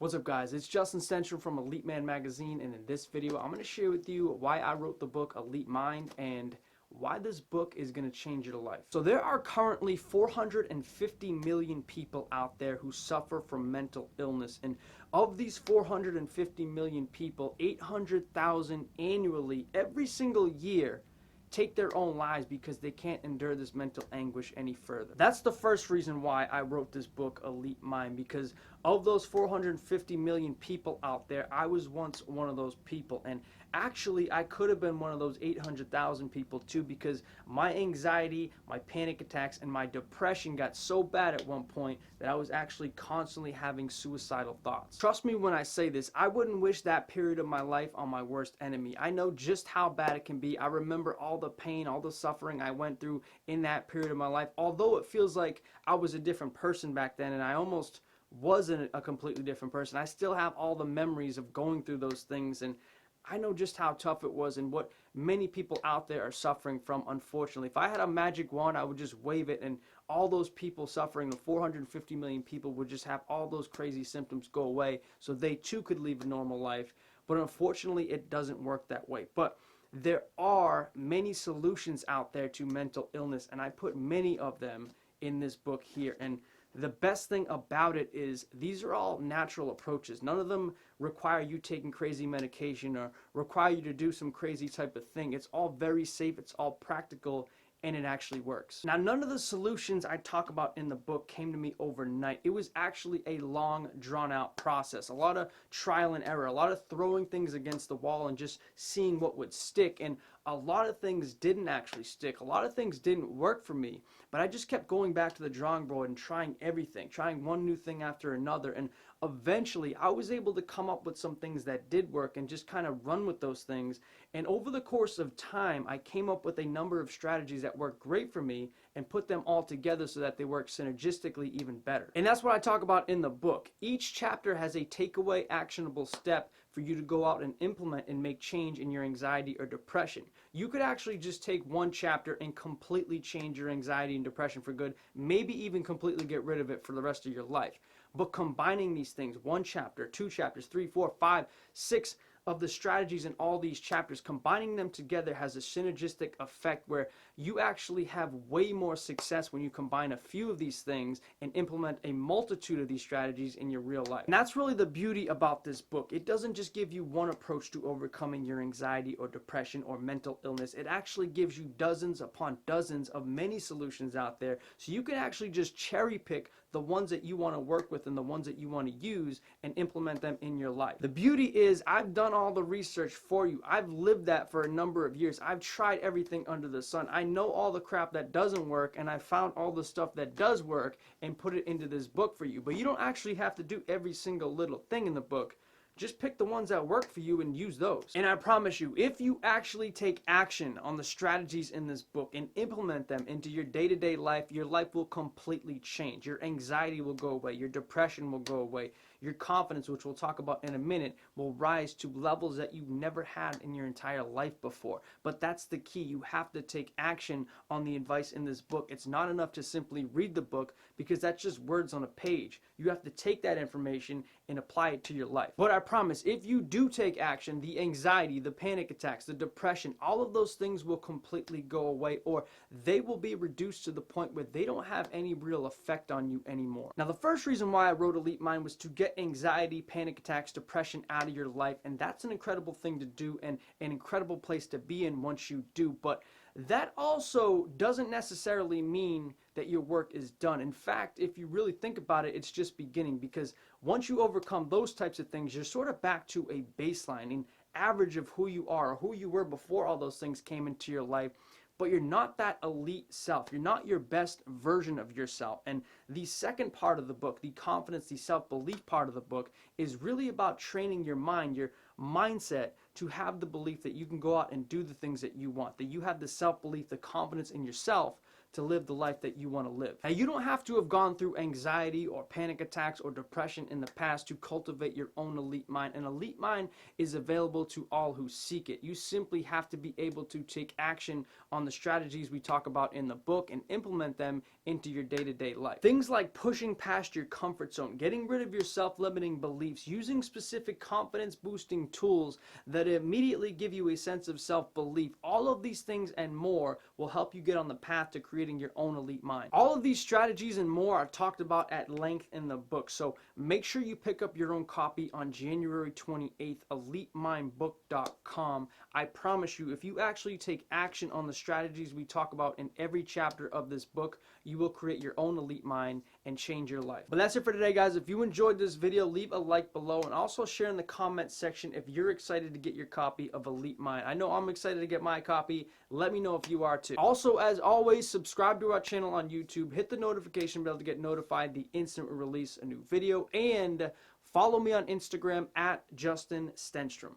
What's up, guys? It's Justin Stenstrom from Elite Man Magazine, and in this video I'm going to share with you why I wrote the book Elite Mind and why this book is going to change your life. So there are currently 450 million people out there who suffer from mental illness, and of these 450 million people, 800,000 annually every single year take their own lives because they can't endure this mental anguish any further. That's the first reason why I wrote this book, Elite Mind, because of those 450 million people out there, I was once one of those people. And actually, I could have been one of those 800,000 people too, because my anxiety, my panic attacks, and my depression got so bad at one point that I was actually constantly having suicidal thoughts. Trust me when I say this, I wouldn't wish that period of my life on my worst enemy. I know just how bad it can be. I remember all the pain, all the suffering I went through in that period of my life. Although it feels like I was a different person back then, and I almost wasn't a completely different person, I still have all the memories of going through those things, and I know just how tough it was and what many people out there are suffering from, unfortunately. If I had a magic wand, I would just wave it, and all those people suffering, the 450 million people, would just have all those crazy symptoms go away so they too could live a normal life. But unfortunately, it doesn't work that way. But there are many solutions out there to mental illness, and I put many of them in this book here. And the best thing about it is these are all natural approaches. None of them require you taking crazy medication or require you to do some crazy type of thing. It's all very safe, it's all practical, and it actually works. Now, none of the solutions I talk about in the book came to me overnight. It was actually a long, drawn-out process. A lot of trial and error, a lot of throwing things against the wall and just seeing what would stick. And a lot of things didn't actually stick. A lot of things didn't work for me. But I just kept going back to the drawing board and trying everything, trying one new thing after another. And eventually, I was able to come up with some things that did work and just kind of run with those things. And over the course of time, I came up with a number of strategies that worked great for me and put them all together so that they work synergistically even better. And that's what I talk about in the book. Each chapter has a takeaway actionable step for you to go out and implement and make change in your anxiety or depression. You could actually just take one chapter and completely change your anxiety and depression for good, maybe even completely get rid of it for the rest of your life. But combining these things, one chapter, two chapters, 3, 4, 5, 6 of the strategies in all these chapters, combining them together has a synergistic effect where you actually have way more success when you combine a few of these things and implement a multitude of these strategies in your real life. And that's really the beauty about this book. It doesn't just give you one approach to overcoming your anxiety or depression or mental illness. It actually gives you dozens upon dozens of many solutions out there, so you can actually just cherry pick the ones that you want to work with and the ones that you want to use and implement them in your life. The beauty is I've done all the research for you. I've lived that for a number of years. I've tried everything under the sun. I know all the crap that doesn't work, and I found all the stuff that does work and put it into this book for you. But you don't actually have to do every single little thing in the book. Just pick the ones that work for you and use those. And I promise you, if you actually take action on the strategies in this book and implement them into your day-to-day life, your life will completely change. Your anxiety will go away. Your depression will go away. Your confidence, which we'll talk about in a minute, will rise to levels that you've never had in your entire life before. But that's the key. You have to take action on the advice in this book. It's not enough to simply read the book, because that's just words on a page. You have to take that information and apply it to your life. But I promise, if you do take action, the anxiety, the panic attacks, the depression, all of those things will completely go away, or they will be reduced to the point where they don't have any real effect on you anymore. Now, the first reason why I wrote Elite Mind was to get anxiety, panic attacks, depression out of your life, and that's an incredible thing to do and an incredible place to be in once you do. But that also doesn't necessarily mean that your work is done. In fact, if you really think about it, it's just beginning, because once you overcome those types of things, you're sort of back to a baseline, an average of who you are or who you were before all those things came into your life. But you're not that elite self. You're not your best version of yourself. And the second part of the book, the confidence, the self-belief part of the book, is really about training your mind, your mindset, to have the belief that you can go out and do the things that you want, that you have the self-belief, the confidence in yourself to live the life that you want to live. Now, you don't have to have gone through anxiety or panic attacks or depression in the past to cultivate your own elite mind. An elite mind is available to all who seek it. You simply have to be able to take action on the strategies we talk about in the book and implement them into your day-to-day life. Things like pushing past your comfort zone, getting rid of your self-limiting beliefs, using specific confidence-boosting tools that immediately give you a sense of self-belief. All of these things and more will help you get on the path to creating your own elite mind. All of these strategies and more are talked about at length in the book, so make sure you pick up your own copy on January 28th, elitemindbook.com. I promise you, if you actually take action on the strategies we talk about in every chapter of this book, you will create your own elite mind and change your life. But that's it for today, guys. If you enjoyed this video, leave a like below and also share in the comments section if you're excited to get your copy of Elite Mind. I know I'm excited to get my copy. Let me know if you are too. Also, as always, subscribe to our channel on YouTube, hit the notification bell to get notified the instant we release a new video, and follow me on Instagram at Justin Stenstrom.